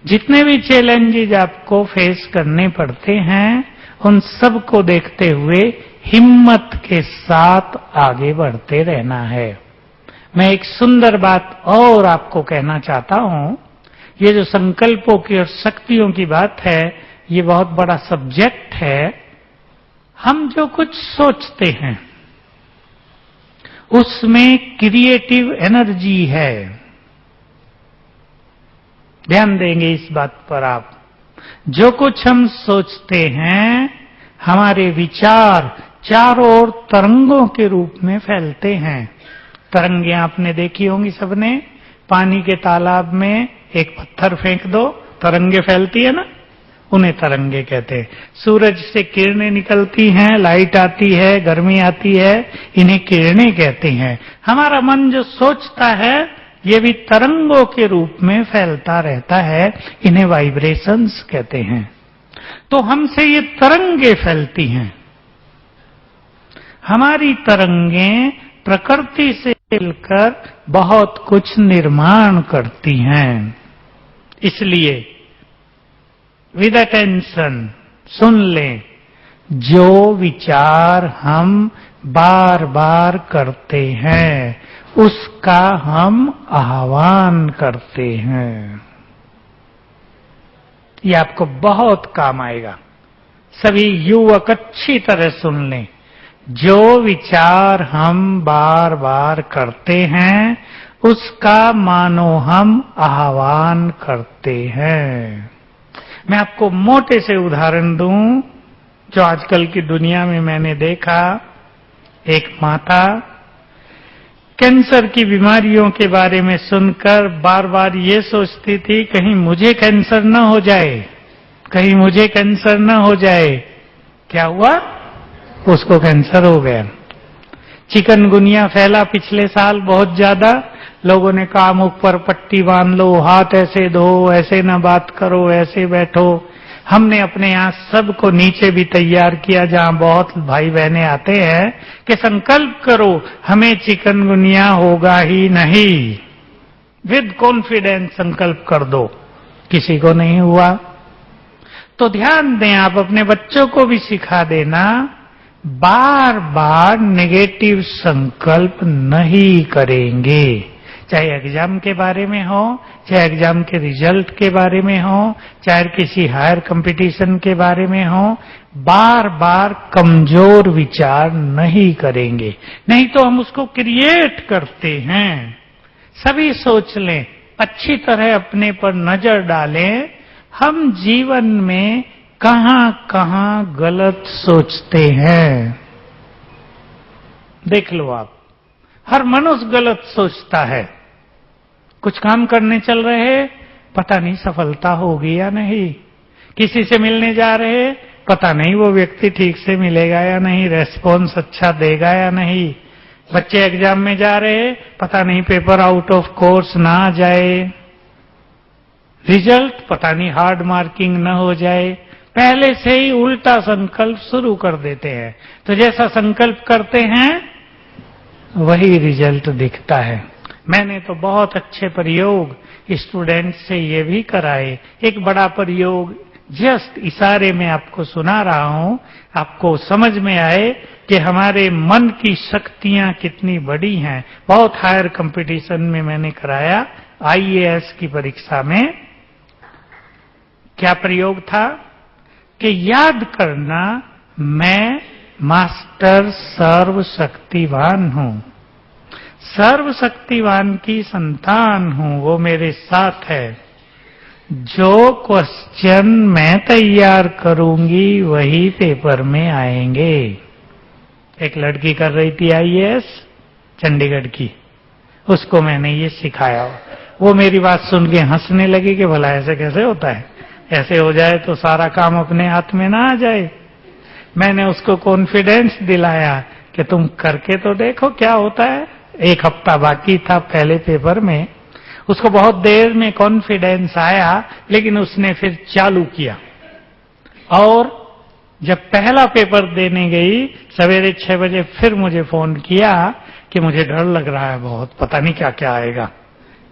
जितने भी चैलेंजेस आपको फेस करने पड़ते हैं, उन सब को देखते हुए हिम्मत के साथ आगे बढ़ते रहना है। मैं एक सुंदर बात और आपको कहना चाहता हूं। ये जो संकल्पों की और शक्तियों की बात है, ये बहुत बड़ा सब्जेक्ट है। हम जो कुछ सोचते हैं उसमें क्रिएटिव एनर्जी है। ध्यान देंगे इस बात पर आप। जो कुछ हम सोचते हैं, हमारे विचार चारों ओर तरंगों के रूप में फैलते हैं। तरंगे आपने देखी होंगी सबने। पानी के तालाब में एक पत्थर फेंक दो, तरंगे फैलती है ना, उन्हें तरंगे कहते हैं। सूरज से किरणें निकलती हैं, लाइट आती है, गर्मी आती है, इन्हें किरणें कहते हैं। हमारा मन जो सोचता है ये भी तरंगों के रूप में फैलता रहता है, इन्हें वाइब्रेशंस कहते हैं। तो हमसे ये तरंगे फैलती हैं। हमारी तरंगें प्रकृति से मिलकर बहुत कुछ निर्माण करती हैं। इसलिए विद अटेंशन सुन लें, जो विचार हम बार बार करते हैं उसका हम आह्वान करते हैं। ये आपको बहुत काम आएगा। सभी युवक अच्छी तरह सुन लें। जो विचार हम बार बार करते हैं उसका मानो हम आह्वान करते हैं। मैं आपको मोटे से उदाहरण दूं जो आजकल की दुनिया में मैंने देखा। एक माता कैंसर की बीमारियों के बारे में सुनकर बार बार ये सोचती थी कहीं मुझे कैंसर न हो जाए, कहीं मुझे कैंसर न हो जाए। क्या हुआ? उसको कैंसर हो गया। चिकनगुनिया फैला पिछले साल बहुत ज्यादा, लोगों ने कहा मुख पर पट्टी बांध लो, हाथ ऐसे धो, ऐसे ना बात करो, ऐसे बैठो। हमने अपने यहाँ सबको नीचे भी तैयार किया, जहां बहुत भाई बहनें आते हैं, कि संकल्प करो हमें चिकनगुनिया होगा ही नहीं। विद कॉन्फिडेंस संकल्प कर दो। किसी को नहीं हुआ तो ध्यान दें, आप अपने बच्चों को भी सिखा देना, बार बार नेगेटिव संकल्प नहीं करेंगे। चाहे एग्जाम के बारे में हो, चाहे एग्जाम के रिजल्ट के बारे में हो, चाहे किसी हायर कंपटीशन के बारे में हो, बार बार कमजोर विचार नहीं करेंगे। नहीं तो हम उसको क्रिएट करते हैं। सभी सोच लें, अच्छी तरह अपने पर नजर डालें, हम जीवन में कहां कहां गलत सोचते हैं। देख लो आप, हर मनुष्य गलत सोचता है। कुछ काम करने चल रहे, पता नहीं सफलता होगी या नहीं। किसी से मिलने जा रहे, पता नहीं वो व्यक्ति ठीक से मिलेगा या नहीं, रेस्पॉन्स अच्छा देगा या नहीं। बच्चे एग्जाम में जा रहे, पता नहीं पेपर आउट ऑफ कोर्स ना आ जाए, रिजल्ट पता नहीं हार्ड मार्किंग न हो जाए। पहले से ही उल्टा संकल्प शुरू कर देते हैं, तो जैसा संकल्प करते हैं वही रिजल्ट दिखता है। मैंने तो बहुत अच्छे प्रयोग स्टूडेंट से ये भी कराए। एक बड़ा प्रयोग जस्ट इशारे में आपको सुना रहा हूं, आपको समझ में आए कि हमारे मन की शक्तियां कितनी बड़ी हैं। बहुत हायर कंपटीशन में मैंने कराया, आईएएस की परीक्षा में। क्या प्रयोग था कि याद करना, मैं मास्टर सर्वशक्तिवान हूं, सर्वशक्तिवान की संतान हूं, वो मेरे साथ है। जो क्वेश्चन मैं तैयार करूंगी वही पेपर में आएंगे। एक लड़की कर रही थी आईएएस चंडीगढ़ की, उसको मैंने ये सिखाया। वो मेरी बात सुन के हंसने लगी कि भला ऐसे कैसे होता है, ऐसे हो जाए तो सारा काम अपने हाथ में ना आ जाए। मैंने उसको कॉन्फिडेंस दिलाया कि तुम करके तो देखो क्या होता है। एक हफ्ता बाकी था पहले पेपर में, उसको बहुत देर में कॉन्फिडेंस आया, लेकिन उसने फिर चालू किया। और जब पहला पेपर देने गई, सवेरे 6 बजे फिर मुझे फोन किया कि मुझे डर लग रहा है बहुत, पता नहीं क्या क्या आएगा,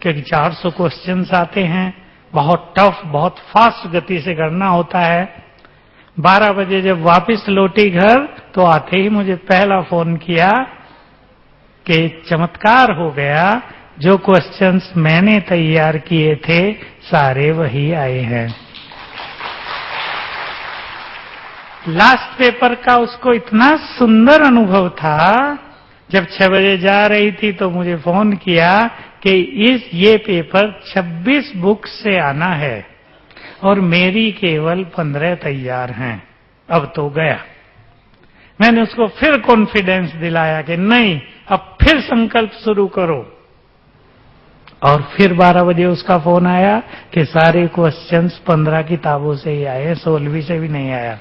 क्योंकि 400 क्वेश्चंस आते हैं, बहुत टफ, बहुत फास्ट गति से करना होता है। 12 बजे जब वापस लौटी घर, तो आते ही मुझे पहला फोन किया कि चमत्कार हो गया, जो क्वेश्चंस मैंने तैयार किए थे सारे वही आए हैं। लास्ट पेपर का उसको इतना सुंदर अनुभव था, जब 6 बजे जा रही थी तो मुझे फोन किया कि ये पेपर 26 बुक से आना है और मेरी केवल 15 तैयार हैं, अब तो गया। मैंने उसको फिर कॉन्फिडेंस दिलाया कि नहीं, अब फिर संकल्प शुरू करो। और फिर 12 बजे उसका फोन आया कि सारे क्वेश्चंस 15 किताबों से ही आए, 16वीं से भी नहीं आया।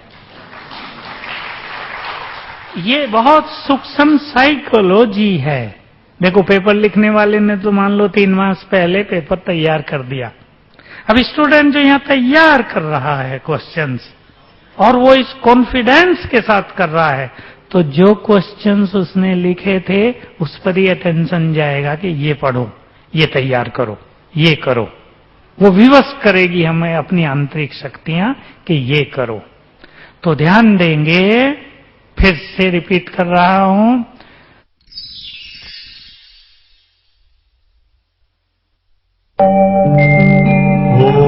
ये बहुत सूक्ष्म साइकोलॉजी है। देखो, पेपर लिखने वाले ने तो मान लो 3 मास पहले पेपर तैयार कर दिया। अब स्टूडेंट जो यहाँ तैयार कर रहा है क्वेश्चंस, और वो इस कॉन्फिडेंस के साथ कर रहा है, तो जो क्वेश्चंस उसने लिखे थे उस पर ही अटेंशन जाएगा कि ये पढ़ो, ये तैयार करो, ये करो। वो विवश करेगी हमें अपनी आंतरिक शक्तियां कि ये करो। तो ध्यान देंगे, फिर से रिपीट कर रहा हूं,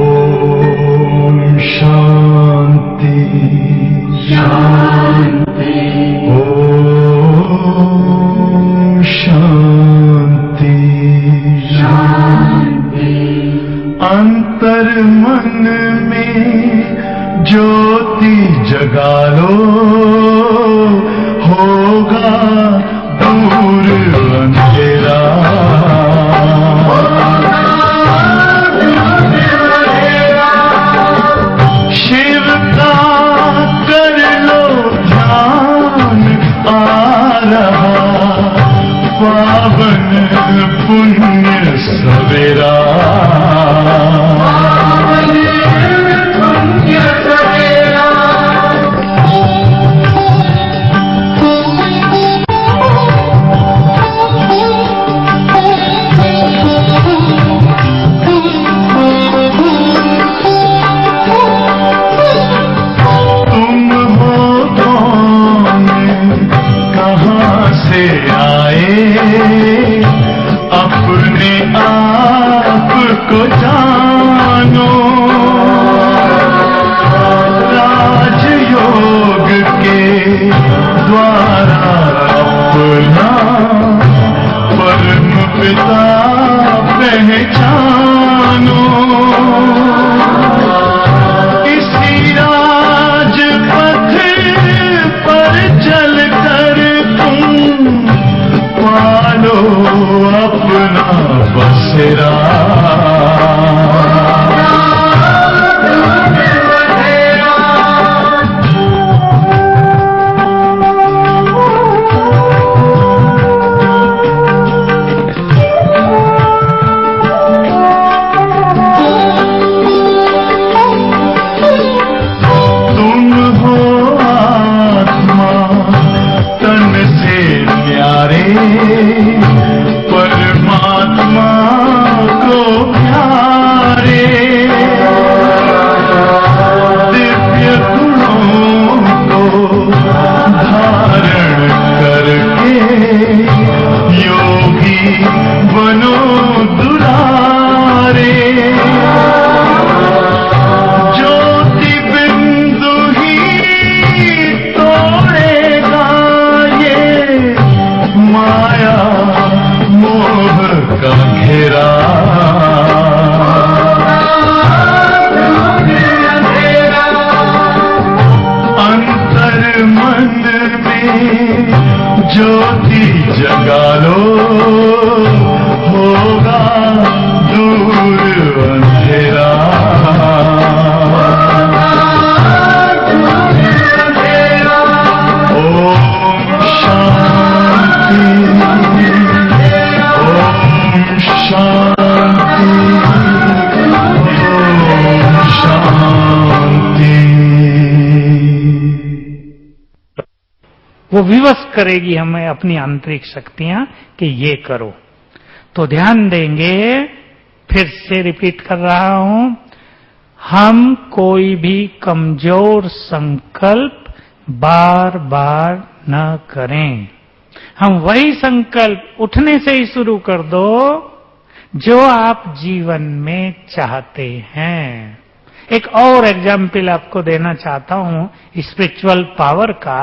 ओम शांति शांति, ओम शांति शांति। अंतर मन में ज्योति जगा लो, होगा दूर अंधेरा। शिव का कर लो ध्यान, आ रहा पावन पुण्य सवेरा, अपने आप को जानो, राजयोग के द्वारा अपना परम पिता पहचानो। इसी राजपथ पर चलकर तुम पालो अपना बसेरा। तुम हो आत्मा तन से प्यारे, परमात्मा को प्यारे, दिव्य गुणों को धारण करके योगी बनो दुलारे। ज्योति बिंदु ही तोड़ेगा ये माया मोह का घेरा। अंतर मन में ज्योति जगा लो, होगा दूर अंधेरा। ओम शांति, ओम शांति, ओम शांति। वो विवश करेगी हमें अपनी आंतरिक शक्तियां कि ये करो। तो ध्यान देंगे, फिर से रिपीट कर रहा हूं, हम कोई भी कमजोर संकल्प बार बार न करें। हम वही संकल्प उठने से ही शुरू कर दो जो आप जीवन में चाहते हैं। एक और एग्जाम्पल आपको देना चाहता हूं स्पिरिचुअल पावर का।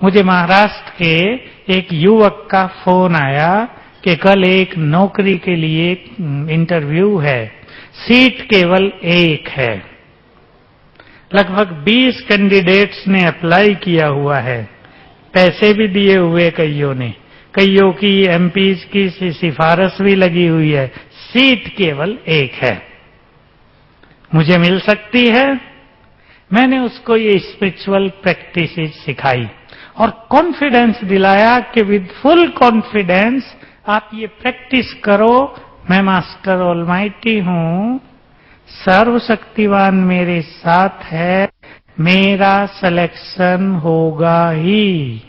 मुझे महाराष्ट्र के एक युवक का फोन आया कि कल एक नौकरी के लिए इंटरव्यू है, सीट केवल एक है, लगभग 20 कैंडिडेट्स ने अप्लाई किया हुआ है, पैसे भी दिए हुए कईयों ने, कईयों की एमपीज की सिफारिश भी लगी हुई है, सीट केवल एक है, मुझे मिल सकती है। मैंने उसको ये स्पिरिचुअल प्रैक्टिस सिखाई और कॉन्फिडेंस दिलाया कि विद फुल कॉन्फिडेंस आप ये प्रैक्टिस करो, मैं मास्टर ऑलमाइटी हूं, सर्वशक्तिवान मेरे साथ है, मेरा सिलेक्शन होगा ही,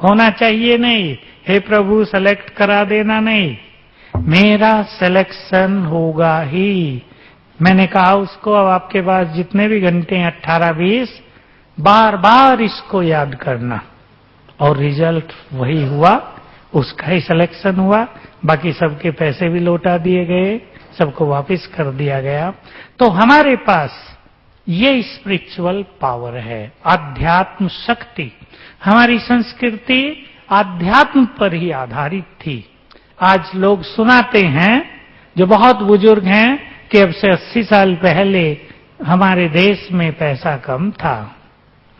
होना चाहिए नहीं, हे प्रभु सेलेक्ट करा देना नहीं, मेरा सिलेक्शन होगा ही। मैंने कहा उसको अब आपके पास जितने भी घंटे हैं 18-20 बार बार इसको याद करना, और रिजल्ट वही हुआ, उसका ही सिलेक्शन हुआ, बाकी सबके पैसे भी लौटा दिए गए, सबको वापस कर दिया गया। तो हमारे पास ये स्पिरिचुअल पावर है, आध्यात्म शक्ति। हमारी संस्कृति आध्यात्म पर ही आधारित थी। आज लोग सुनाते हैं जो बहुत बुजुर्ग हैं कि अब से 80 साल पहले हमारे देश में पैसा कम था,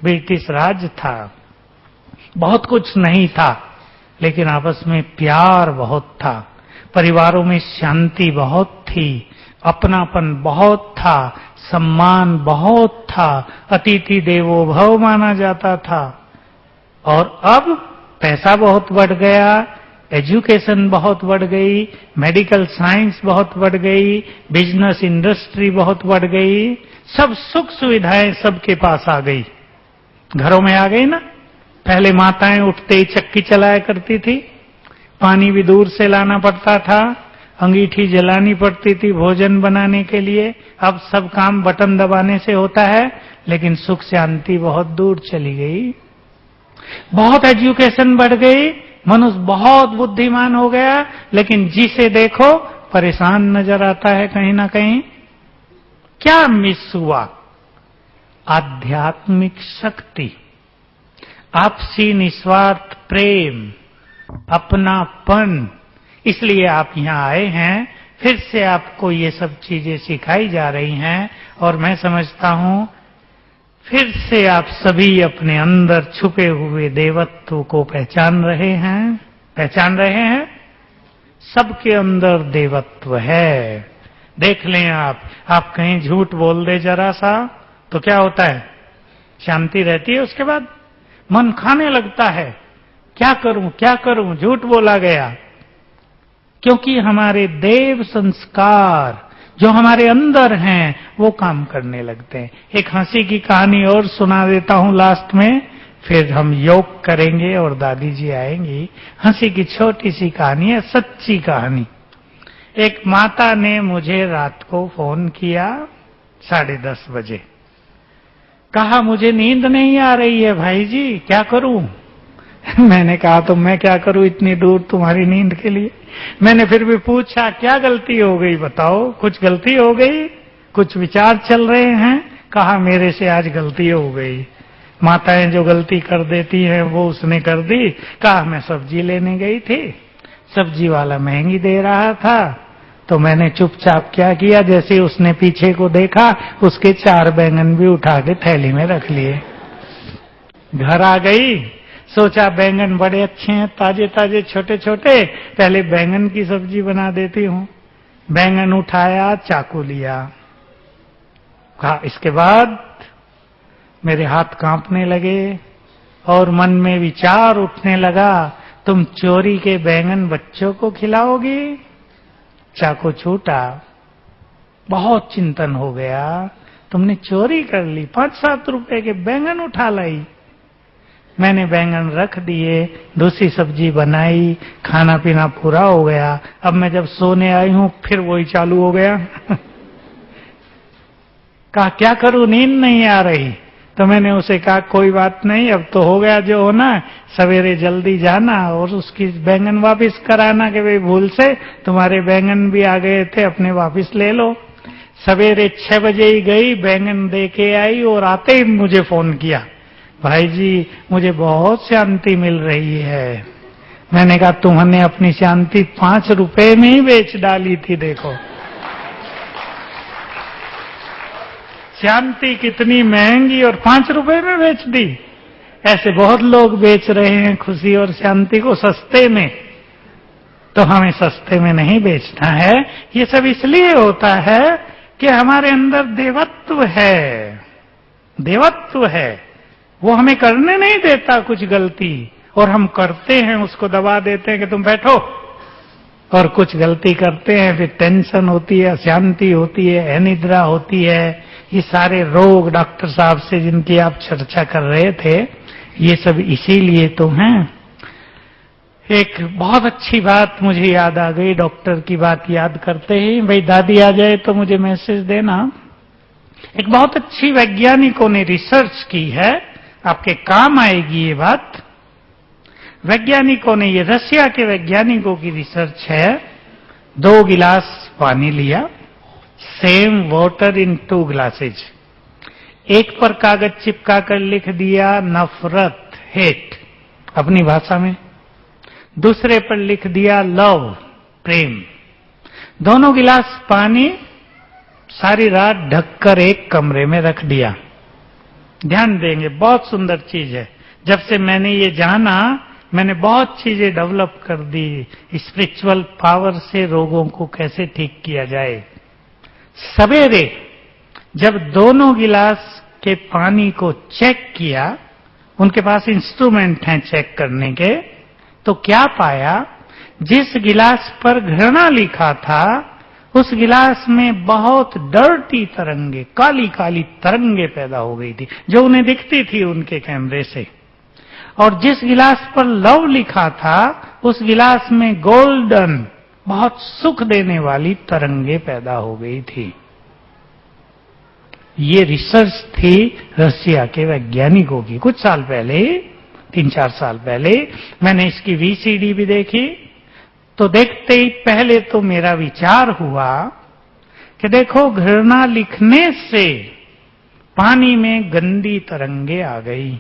ब्रिटिश राज था, बहुत कुछ नहीं था, लेकिन आपस में प्यार बहुत था, परिवारों में शांति बहुत थी, अपनापन बहुत था, सम्मान बहुत था, अतिथि देवो भव माना जाता था। और अब पैसा बहुत बढ़ गया, एजुकेशन बहुत बढ़ गई, मेडिकल साइंस बहुत बढ़ गई, बिजनेस इंडस्ट्री बहुत बढ़ गई, सब सुख सुविधाएं सबके पास आ गई, घरों में आ गई ना। पहले माताएं उठते ही चक्की चलाया करती थी, पानी भी दूर से लाना पड़ता था, अंगीठी जलानी पड़ती थी भोजन बनाने के लिए। अब सब काम बटन दबाने से होता है, लेकिन सुख शांति बहुत दूर चली गई। बहुत एजुकेशन बढ़ गई, मनुष्य बहुत बुद्धिमान हो गया, लेकिन जिसे देखो परेशान नजर आता है कहीं ना कहीं। क्या मिस हुआ? आध्यात्मिक शक्ति, आपसी निस्वार्थ प्रेम, अपनापन। इसलिए आप यहां आए हैं, फिर से आपको ये सब चीजें सिखाई जा रही हैं, और मैं समझता हूं फिर से आप सभी अपने अंदर छुपे हुए देवत्व को पहचान रहे हैं। सबके अंदर देवत्व है। देख लें आप कहीं झूठ बोल दे जरा सा तो क्या होता है? शांति रहती है, उसके बाद मन खाने लगता है, क्या करूं, झूठ बोला गया। क्योंकि हमारे देव संस्कार जो हमारे अंदर हैं वो काम करने लगते हैं। एक हंसी की कहानी और सुना देता हूं लास्ट में, फिर हम योग करेंगे और दादी जी आएंगी। हंसी की छोटी सी कहानी है, सच्ची कहानी। एक माता ने मुझे रात को फोन किया 10:30 बजे, कहा मुझे नींद नहीं आ रही है भाई जी, क्या करूं? मैंने कहा तो मैं क्या करूं इतनी दूर तुम्हारी नींद के लिए। मैंने फिर भी पूछा क्या गलती हो गई बताओ, कुछ गलती हो गई, कुछ विचार चल रहे हैं? कहा मेरे से आज गलती हो गई। माताएं जो गलती कर देती हैं वो उसने कर दी। कहा मैं सब्जी लेने गई थी, सब्जी वाला महंगी दे रहा था, तो मैंने चुपचाप क्या किया, जैसे उसने पीछे को देखा उसके 4 बैंगन भी उठा के थैली में रख लिए। घर आ गई, सोचा बैंगन बड़े अच्छे हैं, ताजे ताजे छोटे छोटे, पहले बैंगन की सब्जी बना देती हूं। बैंगन उठाया, चाकू लिया, कहा इसके बाद मेरे हाथ कांपने लगे और मन में विचार उठने लगा, तुम चोरी के बैंगन बच्चों को खिलाओगी? चाकू छूटा, बहुत चिंतन हो गया, तुमने चोरी कर ली, 5-7 रुपए के बैंगन उठा लाई। मैंने बैंगन रख दिए, दूसरी सब्जी बनाई, खाना पीना पूरा हो गया। अब मैं जब सोने आई हूं फिर वही चालू हो गया। कहा क्या करूं, नींद नहीं आ रही। तो मैंने उसे कहा कोई बात नहीं, अब तो हो गया जो होना, सवेरे जल्दी जाना और उसकी बैंगन वापस कराना कि भाई भूल से तुम्हारे बैंगन भी आ गए थे, अपने वापस ले लो। सवेरे 6 बजे ही गई, बैंगन दे के आई और आते ही मुझे फोन किया, भाई जी मुझे बहुत शांति मिल रही है। मैंने कहा तुमने अपनी शांति 5 रुपए में ही बेच डाली थी, देखो शांति कितनी महंगी और 5 रुपए में बेच दी। ऐसे बहुत लोग बेच रहे हैं खुशी और शांति को सस्ते में, तो हमें सस्ते में नहीं बेचना है। ये सब इसलिए होता है कि हमारे अंदर देवत्व है, वो हमें करने नहीं देता कुछ गलती, और हम करते हैं, उसको दबा देते हैं कि तुम बैठो, और कुछ गलती करते हैं, फिर टेंशन होती है, अशांति होती है, अनिद्रा होती है। ये सारे रोग डॉक्टर साहब से जिनकी आप चर्चा कर रहे थे, ये सब इसीलिए तो हैं। एक बहुत अच्छी बात मुझे याद आ गई, डॉक्टर की बात याद करते ही, भाई दादी आ जाए तो मुझे मैसेज देना। एक बहुत अच्छी वैज्ञानिकों ने रिसर्च की है, आपके काम आएगी ये बात। वैज्ञानिकों ने, ये रशिया के वैज्ञानिकों की रिसर्च है, 2 गिलास पानी लिया, सेम वाटर इन 2 ग्लासेज, एक पर कागज चिपका कर लिख दिया नफरत, हेट अपनी भाषा में, दूसरे पर लिख दिया लव, प्रेम। दोनों गिलास पानी सारी रात ढककर एक कमरे में रख दिया। ध्यान देंगे, बहुत सुंदर चीज है। जब से मैंने ये जाना, मैंने बहुत चीजें डेवलप कर दी, स्पिरिचुअल पावर से रोगों को कैसे ठीक किया जाए। सवेरे जब दोनों गिलास के पानी को चेक किया, उनके पास इंस्ट्रूमेंट हैं चेक करने के, तो क्या पाया जिस गिलास पर घृणा लिखा था उस गिलास में बहुत डर्टी तरंगे, काली काली तरंगे पैदा हो गई थी जो उन्हें दिखती थी उनके कैमरे से। और जिस गिलास पर लव लिखा था उस गिलास में गोल्डन, बहुत सुख देने वाली तरंगे पैदा हो गई थी। ये रिसर्च थी रसिया के वैज्ञानिकों की। कुछ साल पहले, 3-4 साल पहले मैंने इसकी VCD भी देखी। तो देखते ही पहले तो मेरा विचार हुआ कि देखो, घृणा लिखने से पानी में गंदी तरंगे आ गई,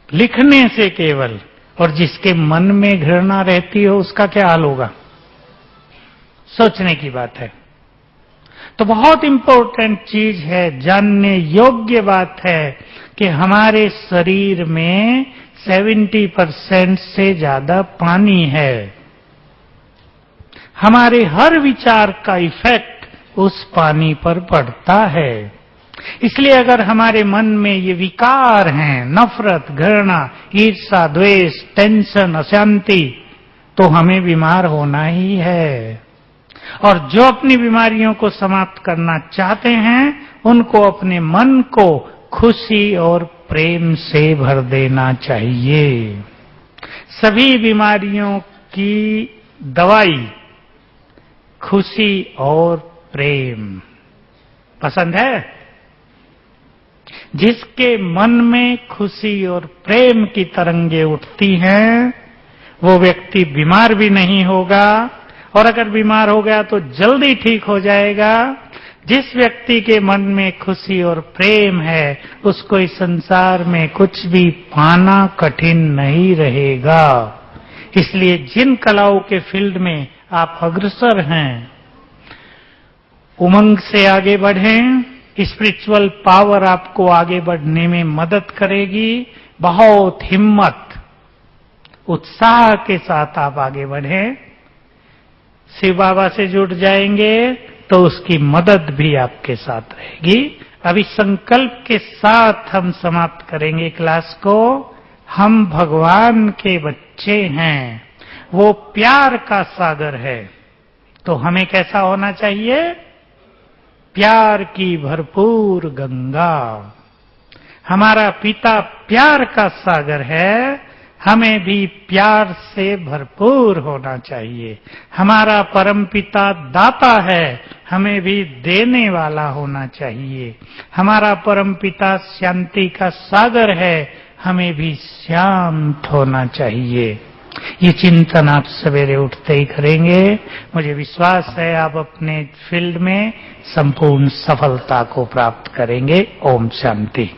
लिखने से केवल। और जिसके मन में घृणा रहती हो उसका क्या हाल होगा, सोचने की बात है। तो बहुत इंपॉर्टेंट चीज है, जानने योग्य बात है कि हमारे शरीर में 70% से ज्यादा पानी है। हमारे हर विचार का इफेक्ट उस पानी पर पड़ता है। इसलिए अगर हमारे मन में ये विकार हैं, नफरत, घृणा, ईर्ष्या, द्वेष, टेंशन, अशांति, तो हमें बीमार होना ही है। और जो अपनी बीमारियों को समाप्त करना चाहते हैं उनको अपने मन को खुशी और प्रेम से भर देना चाहिए। सभी बीमारियों की दवाई खुशी और प्रेम। पसंद है? जिसके मन में खुशी और प्रेम की तरंगे उठती हैं वो व्यक्ति बीमार भी नहीं होगा, और अगर बीमार हो गया तो जल्दी ठीक हो जाएगा। जिस व्यक्ति के मन में खुशी और प्रेम है उसको इस संसार में कुछ भी पाना कठिन नहीं रहेगा। इसलिए जिन कलाओं के फील्ड में आप अग्रसर हैं, उमंग से आगे बढ़ें। स्पिरिचुअल पावर आपको आगे बढ़ने में मदद करेगी। बहुत हिम्मत, उत्साह के साथ आप आगे बढ़ें। शिव बाबा से जुड़ जाएंगे तो उसकी मदद भी आपके साथ रहेगी। अभी संकल्प के साथ हम समाप्त करेंगे क्लास को। हम भगवान के बच्चे हैं, वो प्यार का सागर है। तो हमें कैसा होना चाहिए? प्यार की भरपूर गंगा। हमारा पिता प्यार का सागर है, हमें भी प्यार से भरपूर होना चाहिए। हमारा परमपिता दाता है, हमें भी देने वाला होना चाहिए। हमारा परमपिता शांति का सागर है, हमें भी शांत होना चाहिए। ये चिंतन आप सवेरे उठते ही करेंगे। मुझे विश्वास है आप अपने फील्ड में संपूर्ण सफलता को प्राप्त करेंगे। ओम शांति।